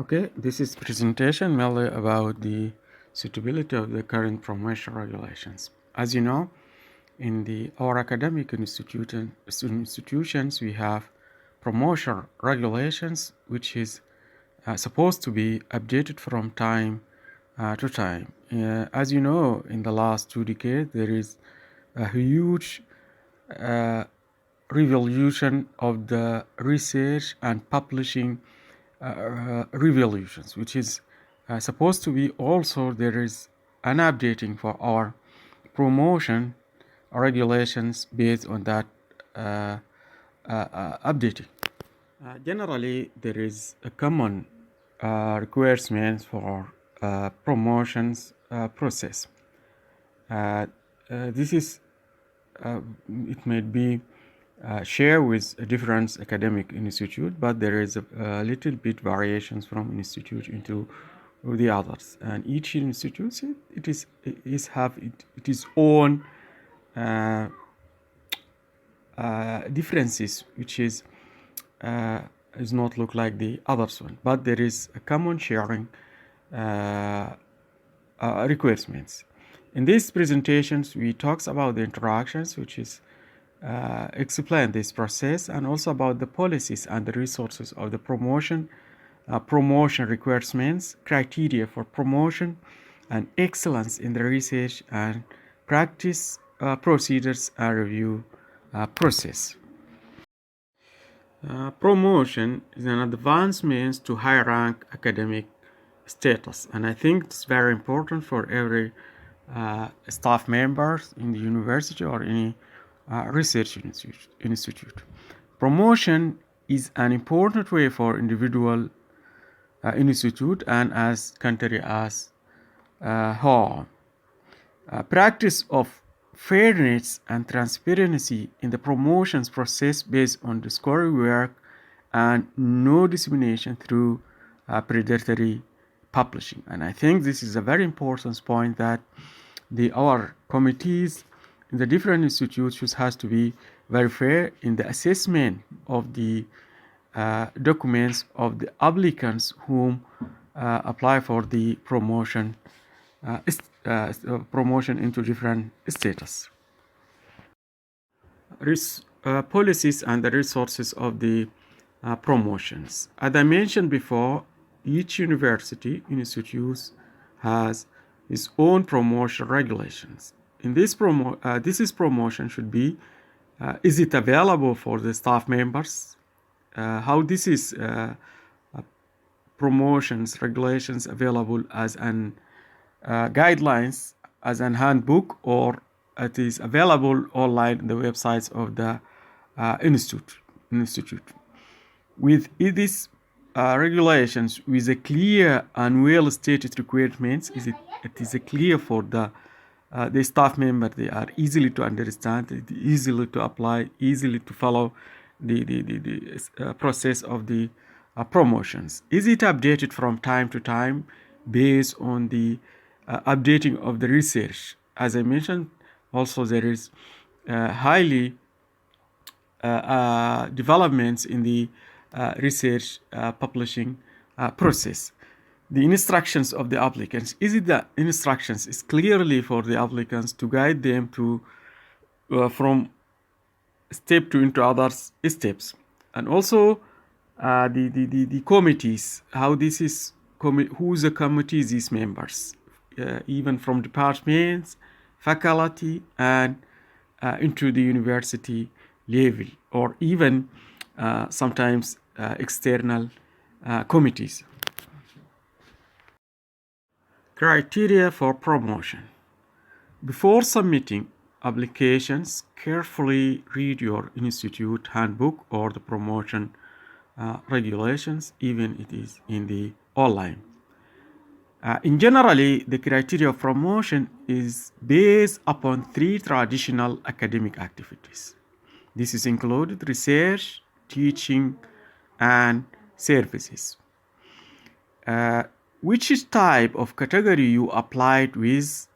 Okay, this is presentation mainly about the suitability of the current promotion regulations. As you know, in our academic institutions, we have promotion regulations, which is supposed to be updated from time to time. As you know, in the last 2 decades, there is a huge uh, revolution of the research and publishing revolutions, which is supposed to be also there is an updating for our promotion regulations based on that updating. Generally, there is a common requirements for promotions process. This is it may be share with a different academic institute, but there is a little bit variations from institute into the others, and each institute it have its own uh, differences, which is not look like the others one, but there is a common sharing uh, requirements. In these presentations, we talks about the interactions, which is explain this process, and also about the policies and the resources of the promotion, promotion requirements, criteria for promotion, and excellence in the research and practice procedures and review process. Promotion is an advancement to high rank academic status, and I think it's very important for every staff members in the university or any research institute. Promotion is an important way for individual institute and as country as whole. Practice of fairness and transparency in the promotions process based on discovery work and no dissemination through predatory publishing. And I think this is a very important point that our committees in the different institutions has to be very fair in the assessment of the documents of the applicants whom apply for the promotion promotion into different status. Policies and the resources of the promotions. As I mentioned before, each university institute has its own promotion regulations. In this promotion should be is it available for the staff members? How this is promotions regulations available as an guidelines, as an handbook, or it is available online on the websites of the institute. With these regulations with a clear and well stated requirements, it is a clear for the staff member. They are easily to understand, easily to apply, easily to follow the process of the promotions. Is it updated from time to time based on the updating of the research? As I mentioned, also there is highly developments in the research publishing process. The instructions of the applicants, is it the instructions is clearly for the applicants to guide them to from step to into other steps, and also the committees, how this is who's the committee, these members, even from departments, faculty, and into the university level, or even sometimes external committees. Criteria for promotion. Before submitting applications, carefully read your institute handbook or the promotion regulations, even it is in the online. In generally, the criteria of promotion is based upon 3 traditional academic activities. This is included research, teaching, and services. Which type of category you applied with?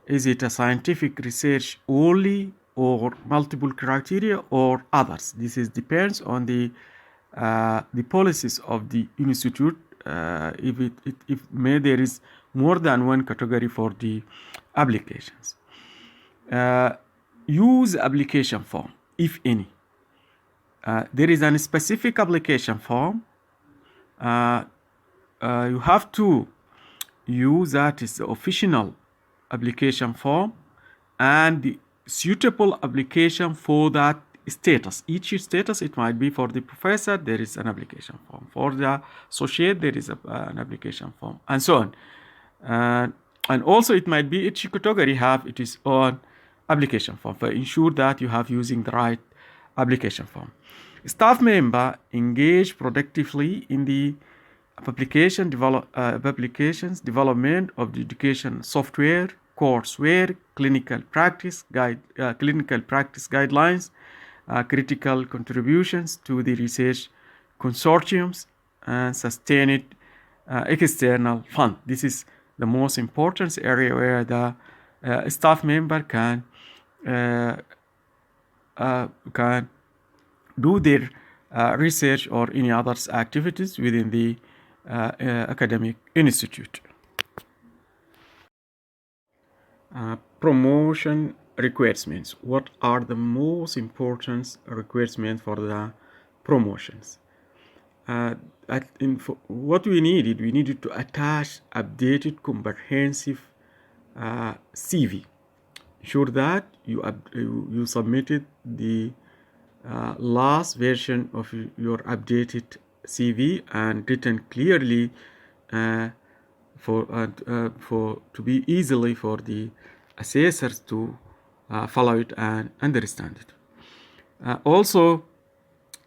Is it a scientific research only, or multiple criteria, or others? This is depends on the policies of the institute if there is more than one category for the applications. Use application form, if any. There is a specific application form. You have to use that is the official application form and the suitable application for that status. Each status, it might be for the professor, there is an application form. For the associate, there is an application form, and so on. And also it might be each category have its own application form. For ensure that you have using the right application form. Staff member engage productively in the applications development of the education software, courseware, clinical practice guidelines, critical contributions to the research consortiums, and sustained external fund. This is the most important area where the staff member can do their research or any other activities within the academic institute. Promotion requirements. What are the most important requirements for the promotions? What we needed to attach updated comprehensive CV. Ensure that you submitted the last version of your updated CV and written clearly to be easily for the assessors to follow it and understand it. Also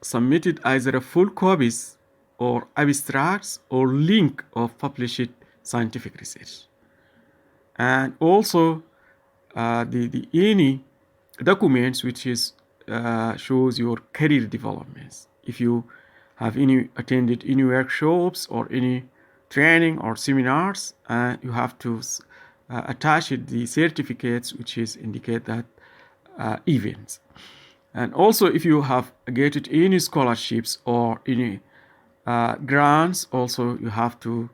submitted either a full copies or abstracts or link of published scientific research, and also any documents which is shows your career developments. If you have attended any workshops or any training or seminars, you have to attach the certificates which is indicate that events. And also if you have get any scholarships or any grants, also you have to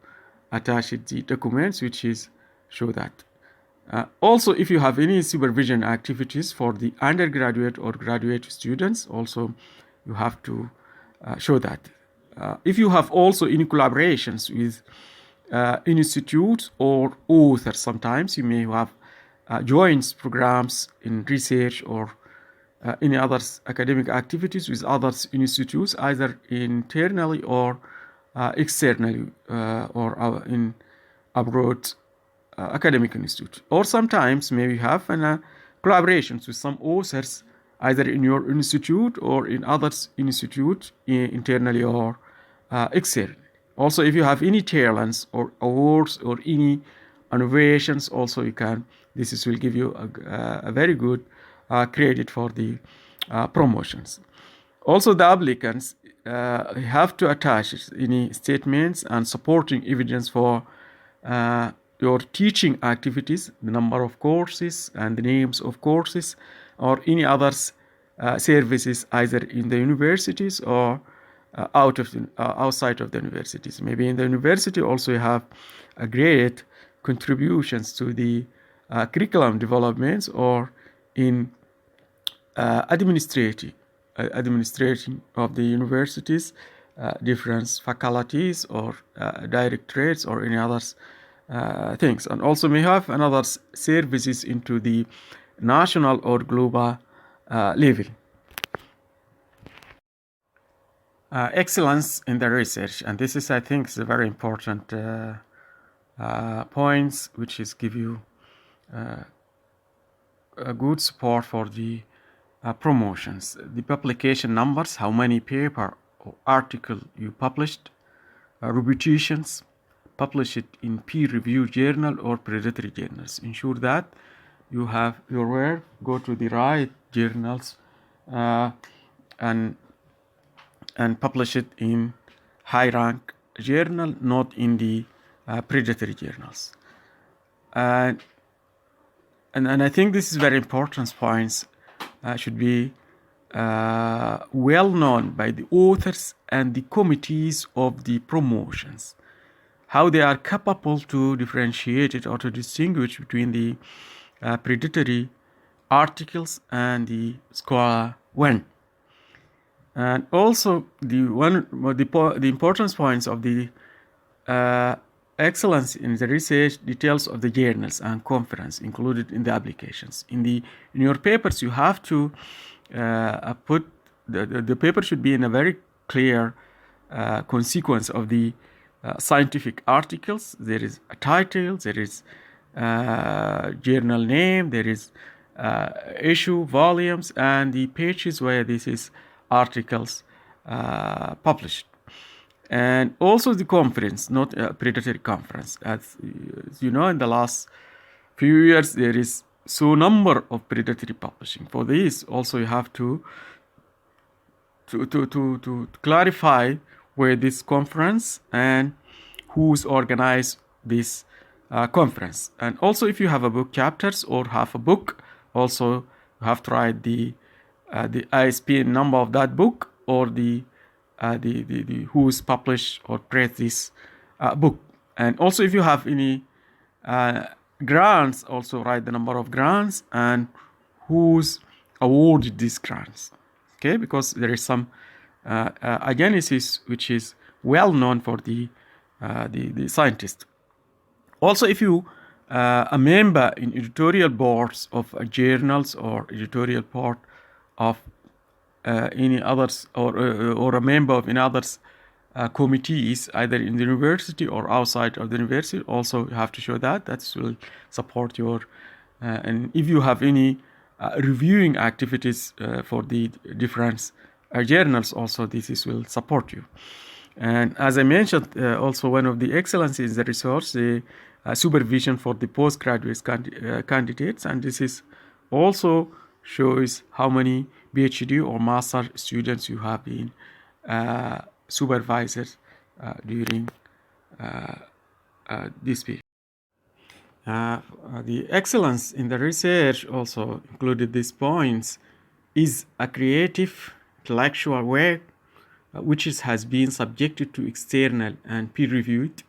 attach the documents which is show that. Also, if you have any supervision activities for the undergraduate or graduate students, also you have to show that. If you have also any collaborations with institutes or authors, sometimes you may have joint programs in research or any other academic activities with other institutes, either internally or externally or in abroad academic institute. Or sometimes maybe you have collaborations with some authors either in your institute or in other institute internally or externally. Also, if you have any talents or awards or any innovations, also you can, this will give you a very good credit for the promotions. Also, the applicants have to attach any statements and supporting evidence for your teaching activities, the number of courses and the names of courses, or any other services either in the universities or outside of the universities. Maybe in the university also you have a great contributions to the curriculum developments or in administration of the universities, different faculties or directorates or any others things. And also may have another services into the national or global level. Excellence in the research, and this is, I think, is a very important points which is give you a good support for the promotions. The publication numbers, how many paper or article you published, reputations, publish it in peer-reviewed journal or predatory journals. Ensure that you have your work go to the right journals and publish it in high-rank journal, not in the predatory journals. And I think this is very important points. Should be well known by the authors and the committees of the promotions. how they are capable to differentiate it or to distinguish between the predatory articles and the scholar one. And also the importance points of the excellence in the research details of the journals and conference included in the applications. In your papers, you have to put the paper should be in a very clear consequence of the scientific articles. There is a title, there is journal name, there is issue, volumes, and the pages where this is articles published. And also the conference, not a predatory conference. As you know, in the last few years, there is so number of predatory publishing. For this, also you have to clarify where this conference and who's organized this conference. And also, if you have a book chapters or have a book, also you have to write the ISBN number of that book or the who's published or press this book. And also, if you have any grants, also write the number of grants and who's awarded these grants. Okay, because there is some agenesis which is well known for the scientist. Also, if you a member in editorial boards of journals or editorial board of any others or a member of any others committees, either in the university or outside of the university, also you have to show that will support your and if you have any reviewing activities for the different journals, also will support you. And as I mentioned, also one of the excellencies is the resource, the supervision for the postgraduate candidates, and this is also shows how many PhD or master students you have been supervisors during this period. The excellence in the research also included these points is a creative intellectual work which has been subjected to external and peer-reviewed,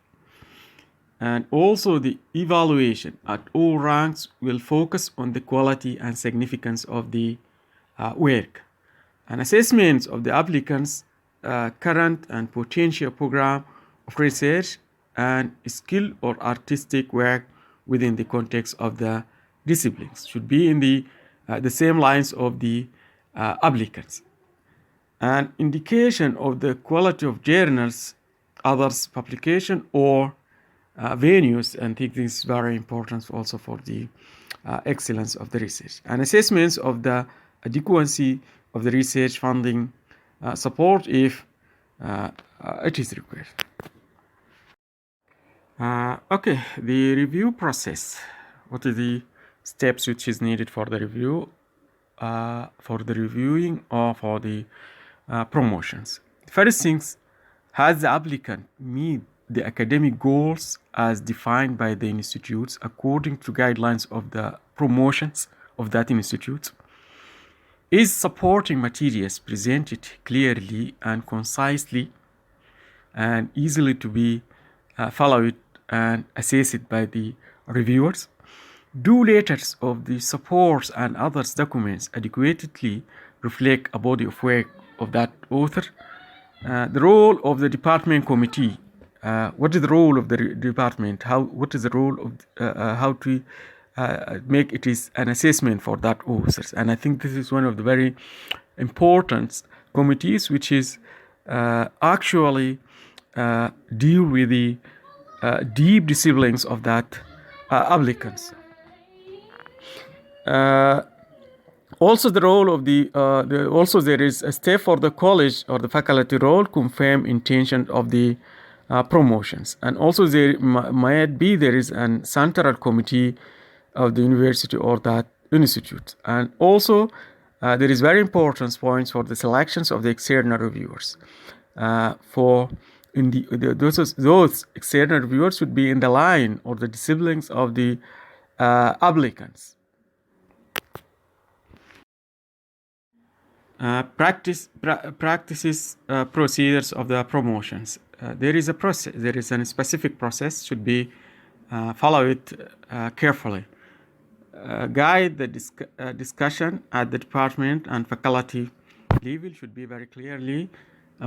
and also the evaluation at all ranks will focus on the quality and significance of the work. An assessment of the applicants' current and potential program of research and skill or artistic work within the context of the disciplines should be in the same lines of the applicants. An indication of the quality of journals, others publication, or venues, and I think this is very important also for the excellence of the research. And assessments of the adequacy of the research funding support if it is required. Okay, the review process. What are the steps which is needed for the review, for the reviewing or for the promotions? First things, has the applicant meet the academic goals as defined by the institutes according to guidelines of the promotions of that institute? Is supporting materials presented clearly and concisely and easily to be followed and assessed by the reviewers? Do letters of the supports and other documents adequately reflect a body of work of that author? The role of the department committee. What is the role of the department? What is the role of how to make it is an assessment for that authors? And I think this is one of the very important committees which is actually deal with the deep disciplines of that applicants. Also, the role of also there is a step for the college or the faculty role confirm intention of the promotions, and also there might be there is an central committee of the university or that institute, and also there is very important points for the selections of the external reviewers. Those external reviewers should be in the line or the disciplines of the applicants. Practices procedures of the promotions. There is a process. There is a specific process should be followed carefully. Guide the discussion at the department and faculty level should be very clearly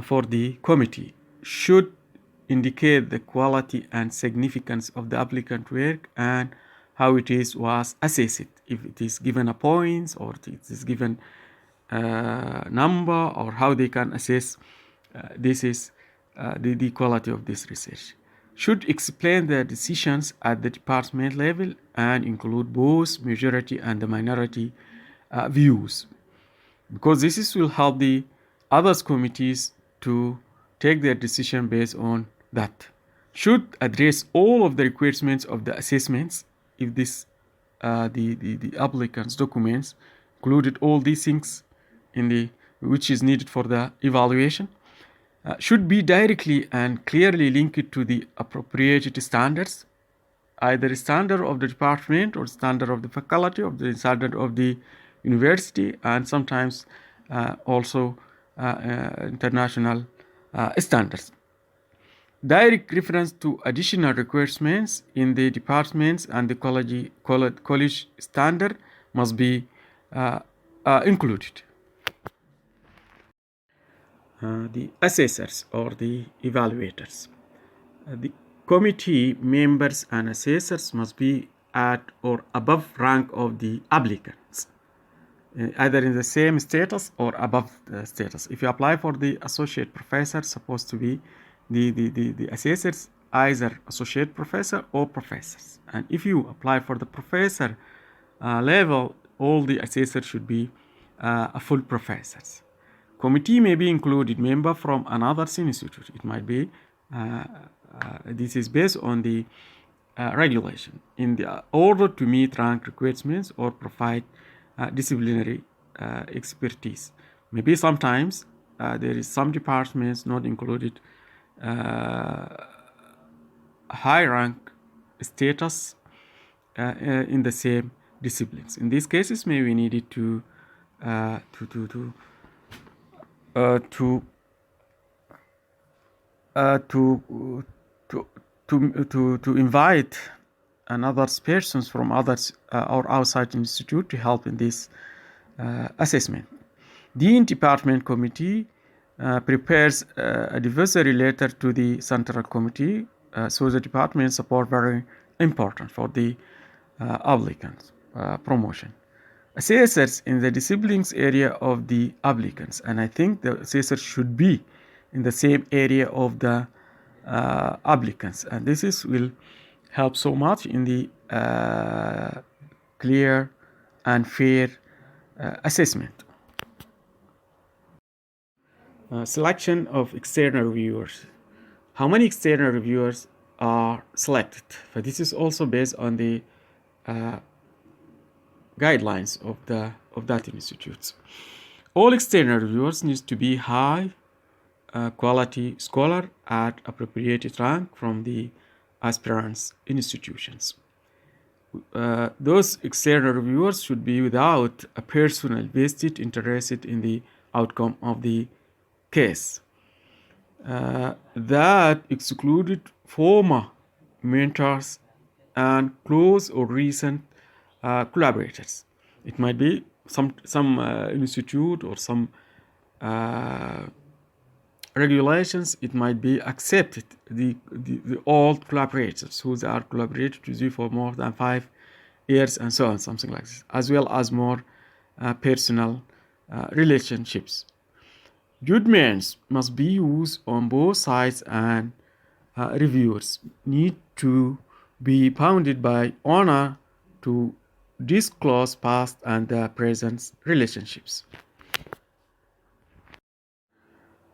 for the committee. Should indicate the quality and significance of the applicant work and how it is was assessed. If it is given a points or it is given number or how they can assess this is the quality of this research. Should explain the decisions at the department level and include both majority and the minority views, because this will help the others committees to take their decision based on that. Should address all of the requirements of the assessments if this the applicant's documents included all these things in the which is needed for the evaluation. Should be directly and clearly linked to the appropriate standards, either standard of the department or standard of the faculty or the standard of the university, and sometimes also international standards. Direct reference to additional requirements in the departments and the college standard must be included. The assessors or the evaluators. The committee members and assessors must be at or above rank of the applicants, either in the same status or above the status. If you apply for the associate professor, supposed to be the assessors either associate professor or professors. And if you apply for the professor level, all the assessors should be a full professors. Committee may be included member from another institute. It might be this is based on the regulation in the order to meet rank requirements or provide disciplinary expertise. Maybe sometimes there is some departments not included high rank status in the same disciplines. In these cases, maybe we needed to invite another persons from others or outside institute to help in this assessment. The department committee prepares a advisory letter to the central committee, so the department support very important for the applicant promotion. Assessors in the disciplines area of the applicants, and I think the assessors should be in the same area of the applicants, and this will help so much in the clear and fair assessment. Selection of external reviewers. How many external reviewers are selected? But this is also based on the guidelines of that institutes. All external reviewers need to be high quality scholar at appropriate rank from the aspirants institutions. Those external reviewers should be without a personal vested interest in the outcome of the case. That excluded former mentors and close or recent collaborators. It might be some institute or some regulations. It might be accepted the old collaborators who are collaborated with you for more than 5 years and so on, something like this, as well as more personal relationships. Judgments must be used on both sides, and reviewers need to be bounded by honor to disclose past and present relationships.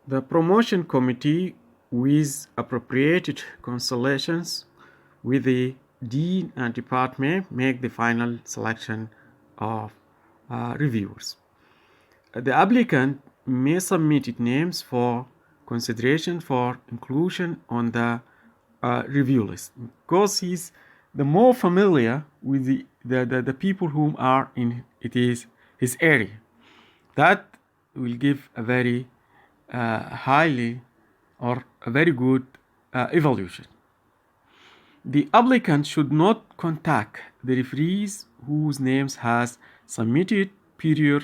The promotion committee, with appropriate consultations with the dean and department, make the final selection of reviewers. The applicant may submit its names for consideration for inclusion on the review list, because he's the more familiar with the people whom are in it is his area. That will give a very highly or a very good evaluation. The applicant should not contact the referees whose names has submitted prior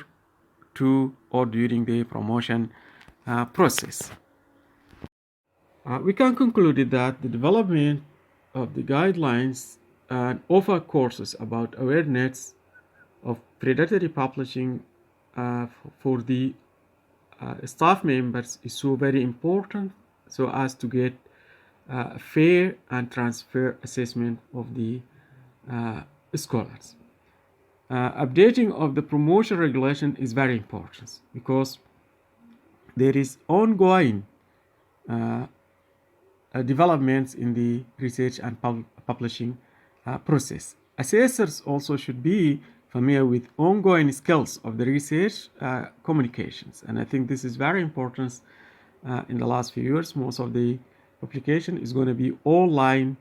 to or during the promotion process. We can conclude that the development of the guidelines and offer courses about awareness of predatory publishing for the staff members is so very important, so as to get fair and transfer assessment of the scholars. Updating of the promotion regulation is very important because there is ongoing developments in the research and publishing process. Assessors also should be familiar with ongoing skills of the research communications, and I think this is very important. In the last few years, most of the publication is going to be online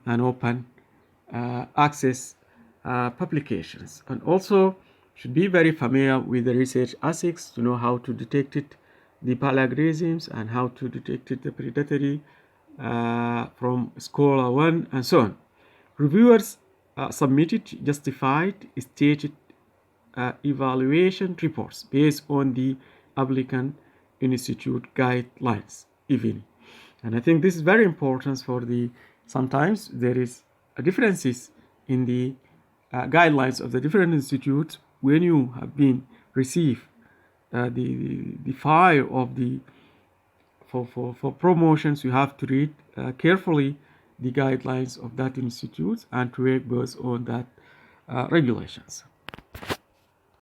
and open access publications, and also should be very familiar with the research ethics to know how to detect it, the plagiarisms, and how to detect it, the predatory from Scholar 1 and so on. Reviewers submitted justified stated evaluation reports based on the applicant institute guidelines, if any. And I think this is very important for the, sometimes there is differences in the guidelines of the different institutes when you have been received the file of the for promotions. You have to read carefully the guidelines of that institute and to work based on that regulations.